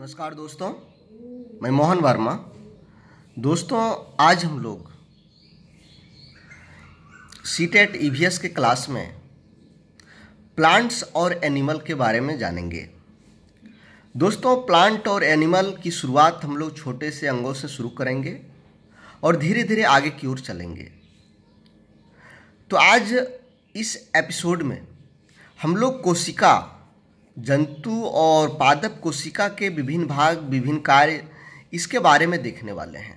नमस्कार दोस्तों, मैं मोहन वर्मा। दोस्तों, आज हम लोग सीटेट ईवीएस के क्लास में प्लांट्स और एनिमल के बारे में जानेंगे। दोस्तों, प्लांट और एनिमल की शुरुआत हम लोग छोटे से अंगों से शुरू करेंगे और धीरे धीरे आगे की ओर चलेंगे। तो आज इस एपिसोड में हम लोग कोशिका, जंतु और पादप कोशिका के विभिन्न भाग, विभिन्न कार्य, इसके बारे में देखने वाले हैं।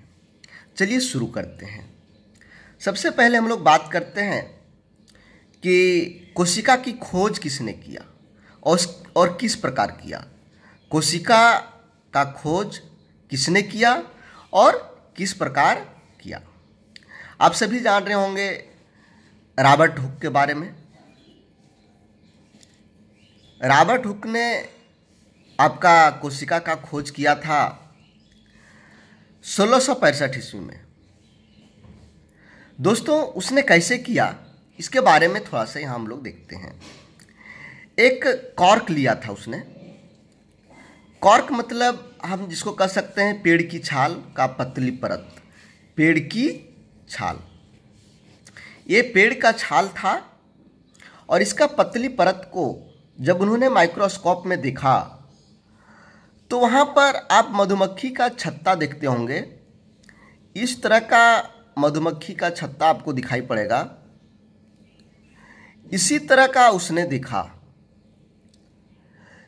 चलिए शुरू करते हैं। सबसे पहले हम लोग बात करते हैं कि कोशिका की खोज किसने किया और किस प्रकार किया। कोशिका का खोज किसने किया और किस प्रकार किया। आप सभी जान रहे होंगे रॉबर्ट हुक के बारे में। रॉबर्ट हुक ने आपका कोशिका का खोज किया था 1665 ईस्वी में। दोस्तों, उसने कैसे किया इसके बारे में थोड़ा सा यहाँ हम लोग देखते हैं। एक कॉर्क लिया था उसने। कॉर्क मतलब हम जिसको कह सकते हैं पेड़ की छाल का पतली परत। पेड़ की छाल, ये पेड़ का छाल था और इसका पतली परत को जब उन्होंने माइक्रोस्कोप में देखा तो वहाँ पर आप मधुमक्खी का छत्ता देखते होंगे। इस तरह का मधुमक्खी का छत्ता आपको दिखाई पड़ेगा। इसी तरह का उसने देखा,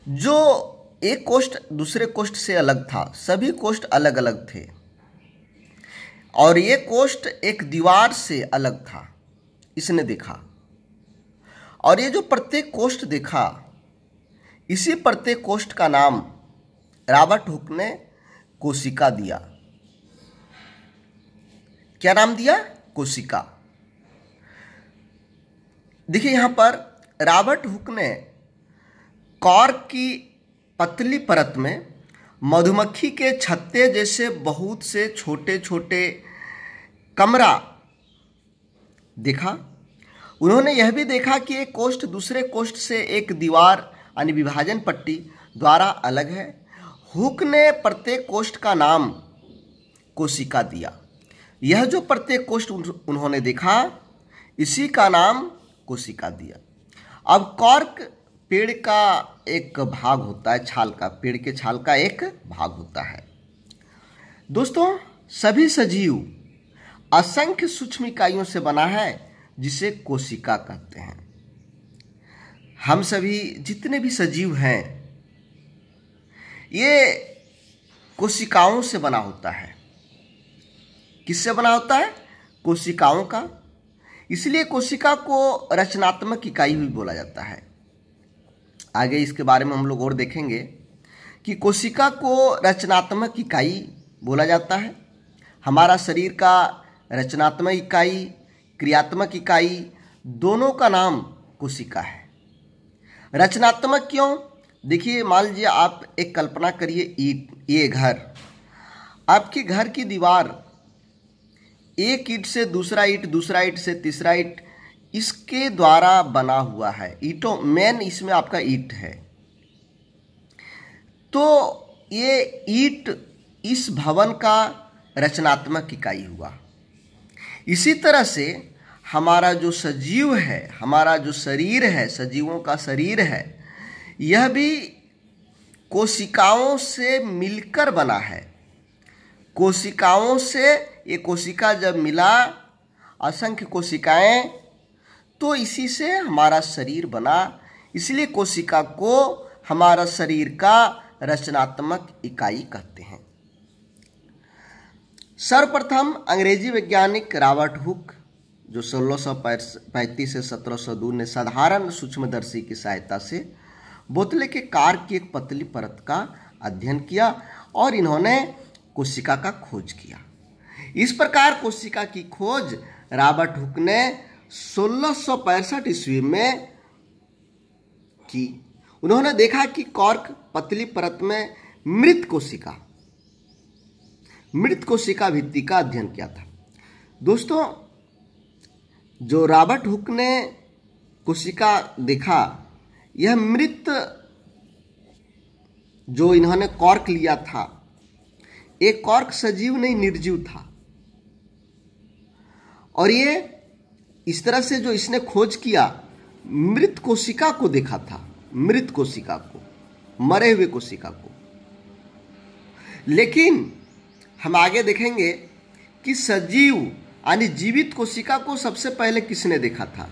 जो एक कोष्ठ दूसरे कोष्ठ से अलग था। सभी कोष्ठ अलग अलग थे और ये कोष्ठ एक दीवार से अलग था। इसने देखा और ये जो प्रत्येक कोष्ठ देखा, इसी प्रत्येक कोष्ठ का नाम रॉबर्ट हुक ने कोशिका दिया। क्या नाम दिया? कोशिका। देखिए यहां पर रॉबर्ट हुक ने कॉर्क की पतली परत में मधुमक्खी के छत्ते जैसे बहुत से छोटे छोटे कमरा देखा। उन्होंने यह भी देखा कि एक कोष्ठ दूसरे कोष्ठ से एक दीवार यानी विभाजन पट्टी द्वारा अलग है। हुक ने प्रत्येक कोष्ठ का नाम कोशिका दिया। यह जो प्रत्येक कोष्ठ उन्होंने देखा, इसी का नाम कोशिका दिया। अब कॉर्क पेड़ का एक भाग होता है, छाल का, पेड़ के छाल का एक भाग होता है। दोस्तों, सभी सजीव असंख्य सूक्ष्म इकाइयों से बना है, जिसे कोशिका कहते हैं। हम सभी जितने भी सजीव हैं, ये कोशिकाओं से बना होता है। किससे बना होता है? कोशिकाओं का। इसलिए कोशिका को रचनात्मक इकाई भी बोला जाता है। आगे इसके बारे में हम लोग और देखेंगे कि कोशिका को रचनात्मक इकाई बोला जाता है। हमारा शरीर का रचनात्मक इकाई, क्रियात्मक इकाई, दोनों का नाम कोशिका है। रचनात्मक क्यों? देखिए, मान लीजिए आप एक कल्पना करिए, ये घर, आपके घर की दीवार एक ईंट से दूसरा ईंट, दूसरा ईंट से तीसरा ईंट, इसके द्वारा बना हुआ है। ईंटों मेन इसमें आपका ईंट है। तो ये ईंट इस भवन का रचनात्मक इकाई हुआ। इसी तरह से हमारा जो सजीव है, हमारा जो शरीर है, सजीवों का शरीर है, यह भी कोशिकाओं से मिलकर बना है। कोशिकाओं से, ये कोशिका जब मिला, असंख्य कोशिकाएं, तो इसी से हमारा शरीर बना। इसलिए कोशिका को हमारा शरीर का रचनात्मक इकाई कहते हैं। सर्वप्रथम अंग्रेजी वैज्ञानिक रॉबर्ट हुक, जो 1635 से 1702 ने साधारण सूक्ष्मदर्शी की सहायता से बोतले के कार्क की एक पतली परत का अध्ययन किया और इन्होंने कोशिका का खोज किया। इस प्रकार कोशिका की खोज रॉबर्ट हुक ने 1665 ईस्वी में की। उन्होंने देखा कि कॉर्क पतली परत में मृत कोशिका भित्ति का अध्ययन किया था। दोस्तों, जो रॉबर्ट हुक ने कोशिका देखा, यह मृत जो इन्होंने कॉर्क लिया था, एक कॉर्क सजीव नहीं निर्जीव था। और ये इस तरह से जो इसने खोज किया, मृत कोशिका को देखा था, मृत कोशिका को, मरे हुए कोशिका को। लेकिन हम आगे देखेंगे कि सजीव यानी जीवित कोशिका को सबसे पहले किसने देखा था।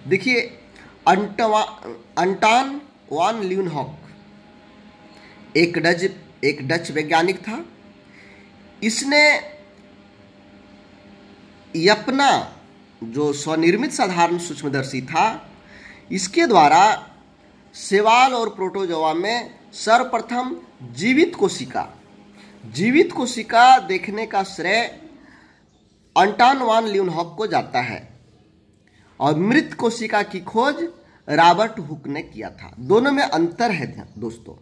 देखिए, अंटॉन वान ल्यूनहॉक एक डच वैज्ञानिक था। इसने अपना जो स्वनिर्मित साधारण सूक्ष्मदर्शी था, इसके द्वारा शैवाल और प्रोटोजोआ में सर्वप्रथम जीवित कोशिका देखने का श्रेय अंटॉन वान ल्यूनहॉक को जाता है और मृत कोशिका की खोज रॉबर्ट हुक ने किया था। दोनों में अंतर है दोस्तों,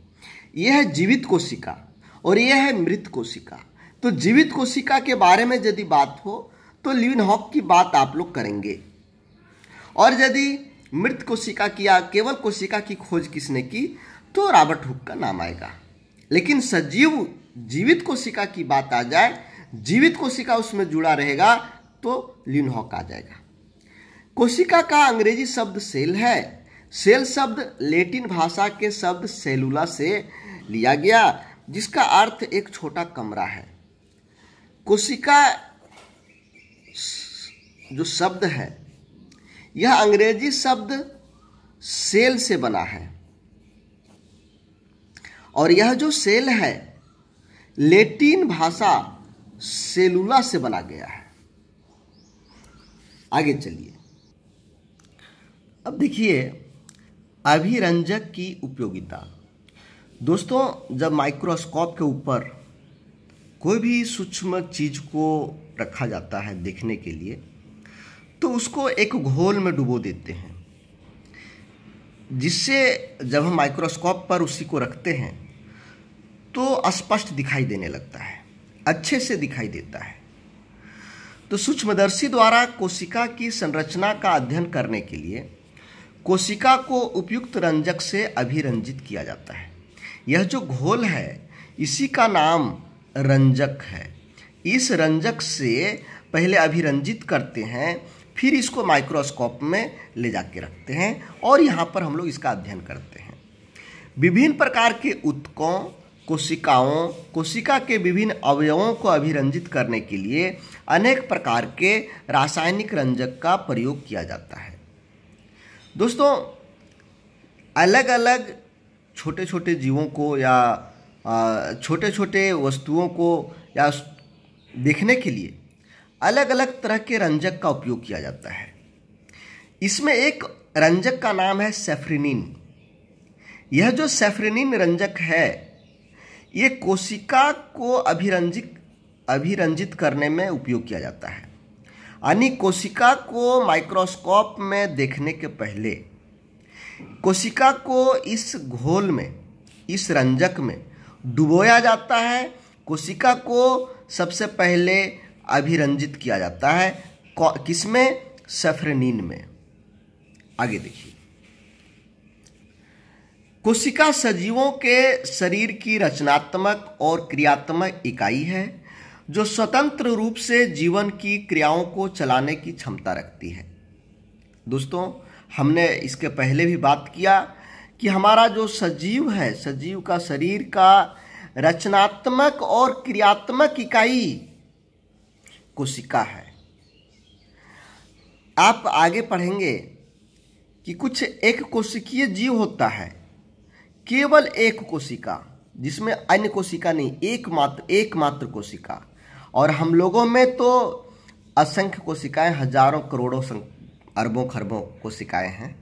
यह है जीवित कोशिका और यह है मृत कोशिका। तो जीवित कोशिका के बारे में यदि बात हो तो ल्यूनहॉक की बात आप लोग करेंगे, और यदि मृत कोशिका की या केवल कोशिका की खोज किसने की तो रॉबर्ट हुक का नाम आएगा। लेकिन जीवित कोशिका की बात आ जाए, जीवित कोशिका उसमें जुड़ा रहेगा तो ल्यूनहॉक आ जाएगा। कोशिका का अंग्रेजी शब्द सेल है। सेल शब्द लैटिन भाषा के शब्द सेलुला से लिया गया, जिसका अर्थ एक छोटा कमरा है। कोशिका जो शब्द है, यह अंग्रेजी शब्द सेल से बना है, और यह जो सेल है लैटिन भाषा सेलुला से बना गया है। आगे चलिए, अब देखिए अभिरंजक की उपयोगिता। दोस्तों, जब माइक्रोस्कोप के ऊपर कोई भी सूक्ष्म चीज को रखा जाता है देखने के लिए, तो उसको एक घोल में डुबो देते हैं, जिससे जब हम माइक्रोस्कोप पर उसी को रखते हैं तो स्पष्ट दिखाई देने लगता है, अच्छे से दिखाई देता है। तो सूक्ष्मदर्शी द्वारा कोशिका की संरचना का अध्ययन करने के लिए कोशिका को उपयुक्त रंजक से अभिरंजित किया जाता है। यह जो घोल है, इसी का नाम रंजक है। इस रंजक से पहले अभिरंजित करते हैं, फिर इसको माइक्रोस्कोप में ले जाके रखते हैं और यहाँ पर हम लोग इसका अध्ययन करते हैं। विभिन्न प्रकार के ऊतकों, कोशिकाओं, कोशिका के विभिन्न अवयवों को अभिरंजित करने के लिए अनेक प्रकार के रासायनिक रंजक का प्रयोग किया जाता है। दोस्तों, अलग अलग छोटे छोटे जीवों को या छोटे छोटे वस्तुओं को या देखने के लिए अलग अलग तरह के रंजक का उपयोग किया जाता है। इसमें एक रंजक का नाम है सेफ्रिनिन। यह जो सेफ्रिनिन रंजक है, ये कोशिका को अभिरंजित करने में उपयोग किया जाता है। यानी कोशिका को माइक्रोस्कोप में देखने के पहले कोशिका को इस घोल में, इस रंजक में डुबोया जाता है। कोशिका को सबसे पहले अभिरंजित किया जाता है, किसमें? सेफ्रिनिन में। आगे देखिए, कोशिका सजीवों के शरीर की रचनात्मक और क्रियात्मक इकाई है, जो स्वतंत्र रूप से जीवन की क्रियाओं को चलाने की क्षमता रखती है। दोस्तों, हमने इसके पहले भी बात किया कि हमारा जो सजीव है, सजीव का शरीर का रचनात्मक और क्रियात्मक इकाई कोशिका है। आप आगे पढ़ेंगे कि कुछ एक कोशिकीय जीव होता है, केवल एक कोशिका, जिसमें अन्य कोशिका नहीं, एकमात्र कोशिका। और हम लोगों में तो असंख्य कोशिकाएं, हजारों करोड़ों अरबों खरबों कोशिकाएं हैं।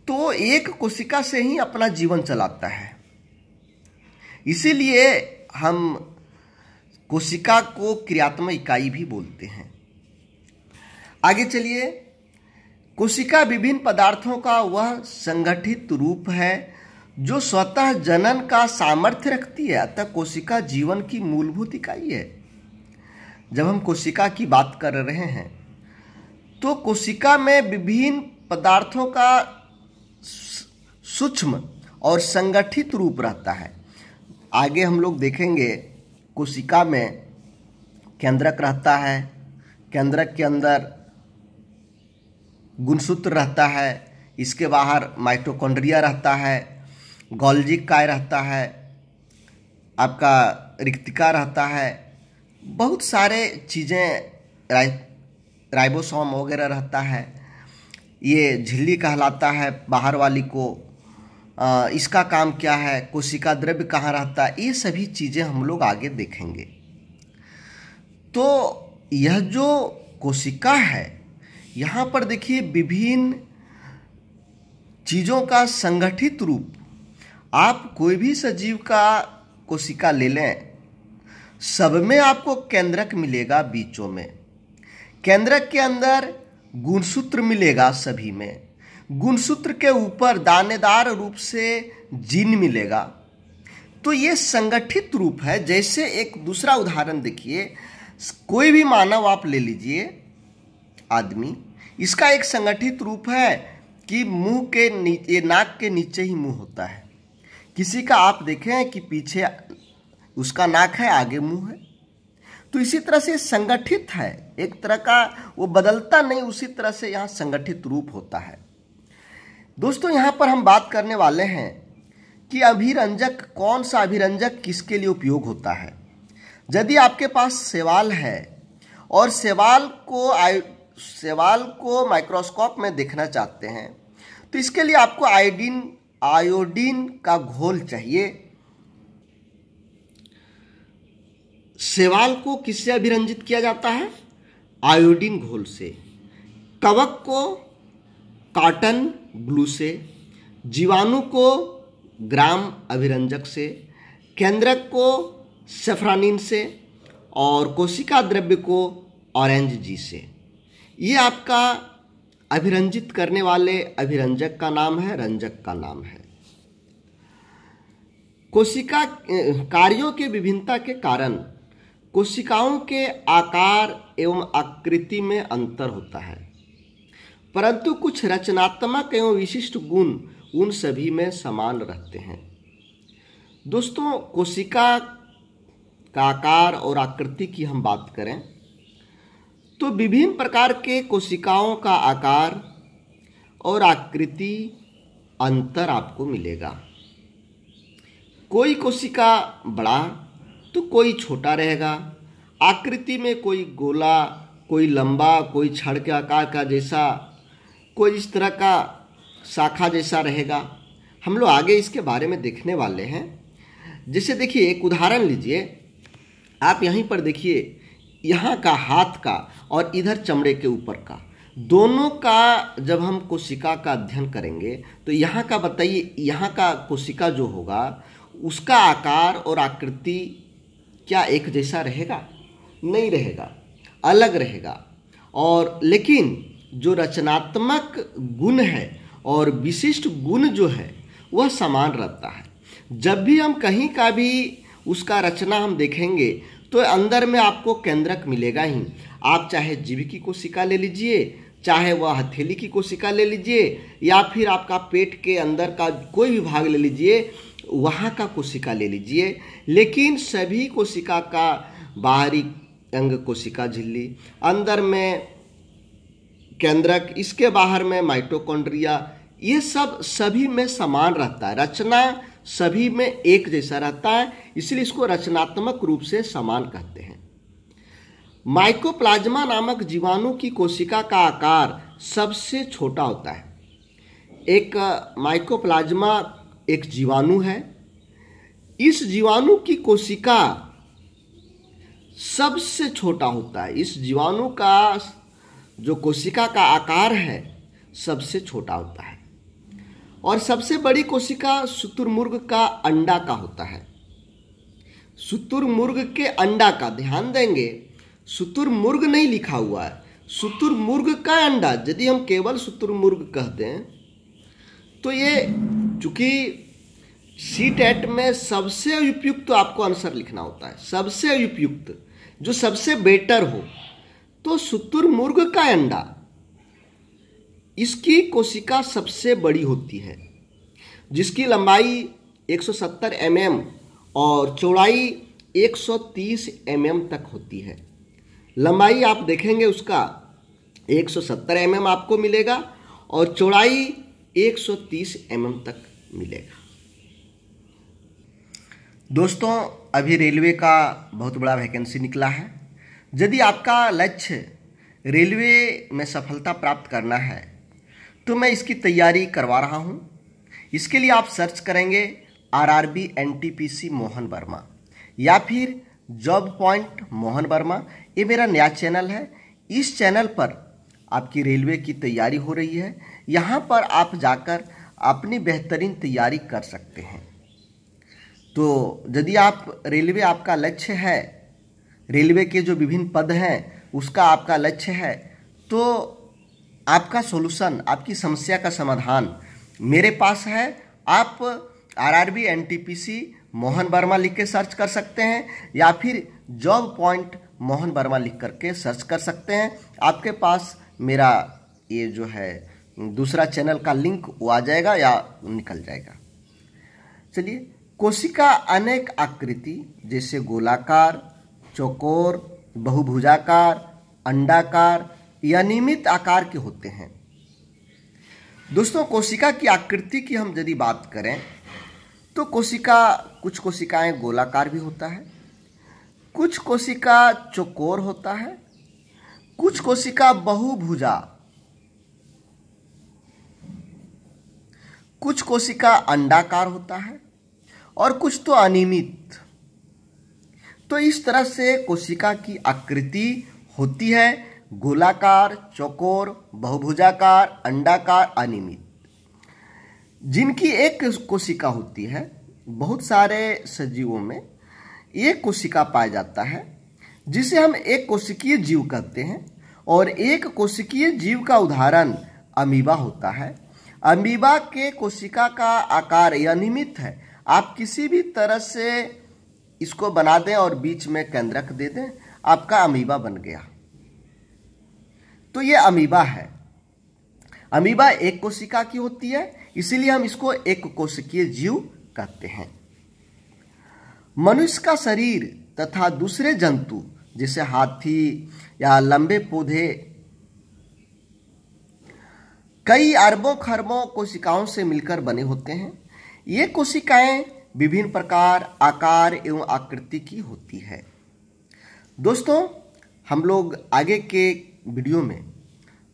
तो एक कोशिका से ही अपना जीवन चलाता है, इसीलिए हम कोशिका को क्रियात्मक इकाई भी बोलते हैं। आगे चलिए, कोशिका विभिन्न पदार्थों का वह संगठित रूप है जो स्वतः जनन का सामर्थ्य रखती है, अतः कोशिका जीवन की मूलभूत इकाई है। जब हम कोशिका की बात कर रहे हैं तो कोशिका में विभिन्न पदार्थों का सूक्ष्म और संगठित रूप रहता है। आगे हम लोग देखेंगे कोशिका में केंद्रक रहता है, केंद्रक के अंदर गुणसूत्र रहता है, इसके बाहर माइटोकॉन्ड्रिया रहता है, गोल्जी काय रहता है, आपका रिक्तिका रहता है, बहुत सारे चीज़ें राइबोसोम वगैरह रहता है। ये झिल्ली कहलाता है बाहर वाली को। इसका काम क्या है, कोशिका द्रव्य कहाँ रहता है, ये सभी चीज़ें हम लोग आगे देखेंगे। तो यह जो कोशिका है, यहाँ पर देखिए विभिन्न चीज़ों का संगठित रूप। आप कोई भी सजीव का कोशिका ले लें, सब में आपको केंद्रक मिलेगा बीचों में। केंद्रक के अंदर गुणसूत्र मिलेगा सभी में। गुणसूत्र के ऊपर दानेदार रूप से जीन मिलेगा। तो ये संगठित रूप है। जैसे एक दूसरा उदाहरण देखिए, कोई भी मानव आप ले लीजिए, आदमी, इसका एक संगठित रूप है कि मुंह के नीचे, नाक के नीचे ही मुंह होता है। किसी का आप देखें कि पीछे उसका नाक है, आगे मुंह है। तो इसी तरह से संगठित है, एक तरह का वो बदलता नहीं, उसी तरह से यहाँ संगठित रूप होता है। दोस्तों, यहाँ पर हम बात करने वाले हैं कि अभिरंजक, कौन सा अभिरंजक किसके लिए उपयोग होता है। यदि आपके पास शैवाल है और शैवाल को माइक्रोस्कोप में देखना चाहते हैं, तो इसके लिए आपको आयोडीन का घोल चाहिए। शैवाल को किससे अभिरंजित किया जाता है? आयोडीन घोल से। कवक को कॉटन ग्लू से, जीवाणु को ग्राम अभिरंजक से, केंद्रक को सेफ्रानिन से और कोशिका द्रव्य को ऑरेंज जी से। ये आपका अभिरंजित करने वाले अभिरंजक का नाम है, रंजक का नाम है। कोशिका कार्यों के विभिन्नता के कारण कोशिकाओं के आकार एवं आकृति में अंतर होता है, परंतु कुछ रचनात्मक एवं विशिष्ट गुण उन सभी में समान रहते हैं। दोस्तों, कोशिका का आकार और आकृति की हम बात करें तो विभिन्न प्रकार के कोशिकाओं का आकार और आकृति अंतर आपको मिलेगा। कोई कोशिका बड़ा तो कोई छोटा रहेगा। आकृति में कोई गोला, कोई लंबा, कोई छड़ के आकार का जैसा, कोई इस तरह का शाखा जैसा रहेगा। हम लोग आगे इसके बारे में देखने वाले हैं। जैसे देखिए, एक उदाहरण लीजिए, आप यहीं पर देखिए, यहाँ का हाथ का और इधर चमड़े के ऊपर का, दोनों का जब हम कोशिका का अध्ययन करेंगे तो यहाँ का बताइए, यहाँ का कोशिका जो होगा उसका आकार और आकृति क्या एक जैसा रहेगा? नहीं रहेगा, अलग रहेगा। और लेकिन जो रचनात्मक गुण है और विशिष्ट गुण जो है वह समान रहता है। जब भी हम कहीं का भी उसका रचना हम देखेंगे तो अंदर में आपको केंद्रक मिलेगा ही। आप चाहे जीव की कोशिका ले लीजिए, चाहे वह हथेली की कोशिका ले लीजिए, या फिर आपका पेट के अंदर का कोई भी भाग ले लीजिए, वहाँ का कोशिका ले लीजिए, लेकिन सभी कोशिका का बाहरी अंग कोशिका झिल्ली, अंदर में केंद्रक, इसके बाहर में माइटोकॉन्ड्रिया, ये सब सभी में समान रहता है। रचना सभी में एक जैसा रहता है, इसलिए इसको रचनात्मक रूप से समान कहते हैं। माइकोप्लाज्मा नामक जीवाणु की कोशिका का आकार सबसे छोटा होता है। एक माइकोप्लाज्मा एक जीवाणु है। इस जीवाणु की कोशिका सबसे छोटा होता है। इस जीवाणु का जो कोशिका का आकार है सबसे छोटा होता है। और सबसे बड़ी कोशिका शुतुरमुर्ग का अंडा का होता है। शुतुरमुर्ग के अंडा का, ध्यान देंगे, शुतुरमुर्ग नहीं लिखा हुआ है, शुतुरमुर्ग का अंडा। यदि हम केवल शुतुरमुर्ग कहते हैं तो ये, चूंकि CTET में सबसे उपयुक्त तो आपको आंसर लिखना होता है, सबसे उपयुक्त जो सबसे बेटर हो, तो शुतुरमुर्ग का अंडा, इसकी कोशिका सबसे बड़ी होती है, जिसकी लंबाई 170 mm और चौड़ाई 130 mm तक होती है। लंबाई आप देखेंगे उसका 170 mm आपको मिलेगा और चौड़ाई 130 mm तक मिलेगा। दोस्तों, अभी रेलवे का बहुत बड़ा वैकेंसी निकला है। यदि आपका लक्ष्य रेलवे में सफलता प्राप्त करना है तो मैं इसकी तैयारी करवा रहा हूं। इसके लिए आप सर्च करेंगे RRB NTPC मोहन वर्मा या फिर जॉब पॉइंट मोहन वर्मा। ये मेरा नया चैनल है। इस चैनल पर आपकी रेलवे की तैयारी हो रही है। यहाँ पर आप जाकर अपनी बेहतरीन तैयारी कर सकते हैं। तो यदि आप रेलवे आपका लक्ष्य है, रेलवे के जो विभिन्न पद हैं उसका आपका लक्ष्य है, तो आपका सॉल्यूशन, आपकी समस्या का समाधान मेरे पास है। आप RRB NTPC मोहन वर्मा लिख के सर्च कर सकते हैं या फिर जॉब पॉइंट मोहन वर्मा लिख करके सर्च कर सकते हैं। आपके पास मेरा ये जो है दूसरा चैनल का लिंक वो आ जाएगा या निकल जाएगा। चलिए, कोशिका अनेक आकृति जैसे गोलाकार, चौकोर, बहुभुजाकार, अंडाकार या नियमित आकार के होते हैं। दोस्तों, कोशिका की आकृति की हम यदि बात करें तो कुछ कोशिकाएं गोलाकार भी होता है, कुछ कोशिका चौकोर होता है, कुछ कोशिका बहुभुजा, कुछ कोशिका अंडाकार होता है और कुछ तो अनियमित। तो इस तरह से कोशिका की आकृति होती है गोलाकार, चौकोर, बहुभुजाकार, अंडाकार, अनियमित। जिनकी एक कोशिका होती है, बहुत सारे सजीवों में एक कोशिका पाया जाता है जिसे हम एक कोशिकीय जीव कहते हैं। और एक कोशिकीय जीव का उदाहरण अमीबा होता है। अमीबा के कोशिका का आकार अनियमित है। आप किसी भी तरह से इसको बना दें और बीच में केंद्रक दे दें, आपका अमीबा बन गया। तो ये अमीबा है। अमीबा एक कोशिका की होती है, इसीलिए हम इसको एक कोशिकीय जीव कहते हैं। मनुष्य का शरीर तथा दूसरे जंतु जैसे हाथी या लंबे पौधे कई अरबों खरबों कोशिकाओं से मिलकर बने होते हैं। ये कोशिकाएं विभिन्न प्रकार, आकार एवं आकृति की होती है। दोस्तों, हम लोग आगे के वीडियो में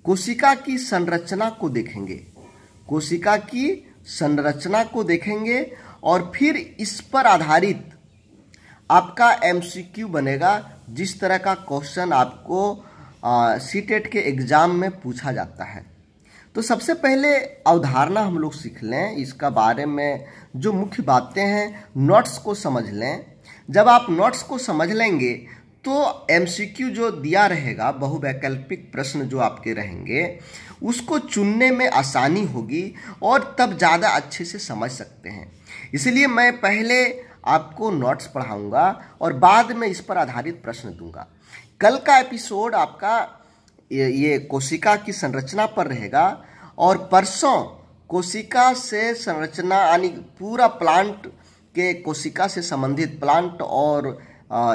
कोशिका की संरचना को देखेंगे। कोशिका की संरचना को देखेंगे और फिर इस पर आधारित आपका MCQ बनेगा। जिस तरह का क्वेश्चन आपको CTET के एग्जाम में पूछा जाता है। तो सबसे पहले अवधारणा हम लोग सीख लें, इसका बारे में जो मुख्य बातें हैं नोट्स को समझ लें। जब आप नोट्स को समझ लेंगे तो MCQ जो दिया रहेगा, बहुवैकल्पिक प्रश्न जो आपके रहेंगे, उसको चुनने में आसानी होगी और तब ज़्यादा अच्छे से समझ सकते हैं। इसलिए मैं पहले आपको नोट्स पढ़ाऊंगा और बाद में इस पर आधारित प्रश्न दूंगा। कल का एपिसोड आपका ये कोशिका की संरचना पर रहेगा और परसों कोशिका से संरचना यानी पूरा प्लांट के कोशिका से संबंधित, प्लांट और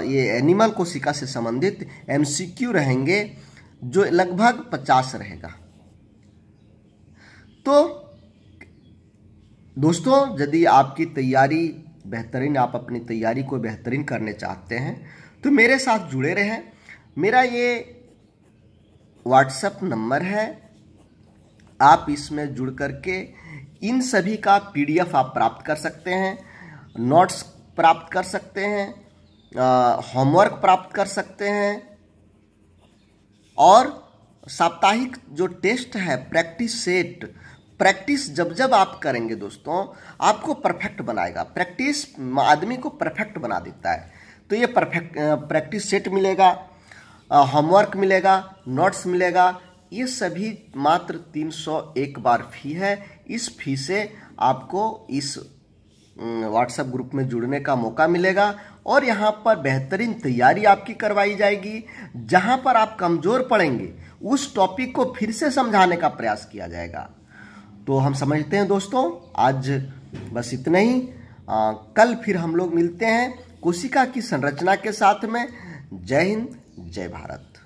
ये एनिमल कोशिका से संबंधित MCQ रहेंगे जो लगभग 50 रहेगा। तो दोस्तों, यदि आपकी तैयारी बेहतरीन, आप अपनी तैयारी को बेहतरीन करने चाहते हैं तो मेरे साथ जुड़े रहें। मेरा ये WhatsApp नंबर है, आप इसमें जुड़ करके इन सभी का PDF आप प्राप्त कर सकते हैं, नोट्स प्राप्त कर सकते हैं, होमवर्क प्राप्त कर सकते हैं और साप्ताहिक जो टेस्ट है प्रैक्टिस सेट, प्रैक्टिस जब जब आप करेंगे दोस्तों आपको परफेक्ट बनाएगा। प्रैक्टिस आदमी को परफेक्ट बना देता है। तो ये प्रैक्टिस सेट मिलेगा, होमवर्क मिलेगा, नोट्स मिलेगा। ये सभी मात्र 301 बार फी है। इस फी से आपको इस WhatsApp ग्रुप में जुड़ने का मौका मिलेगा और यहाँ पर बेहतरीन तैयारी आपकी करवाई जाएगी। जहाँ पर आप कमज़ोर पड़ेंगे उस टॉपिक को फिर से समझाने का प्रयास किया जाएगा। तो हम समझते हैं दोस्तों, आज बस इतना ही। कल फिर हम लोग मिलते हैं कोशिका की संरचना के साथ में। जय हिंद, जय भारत।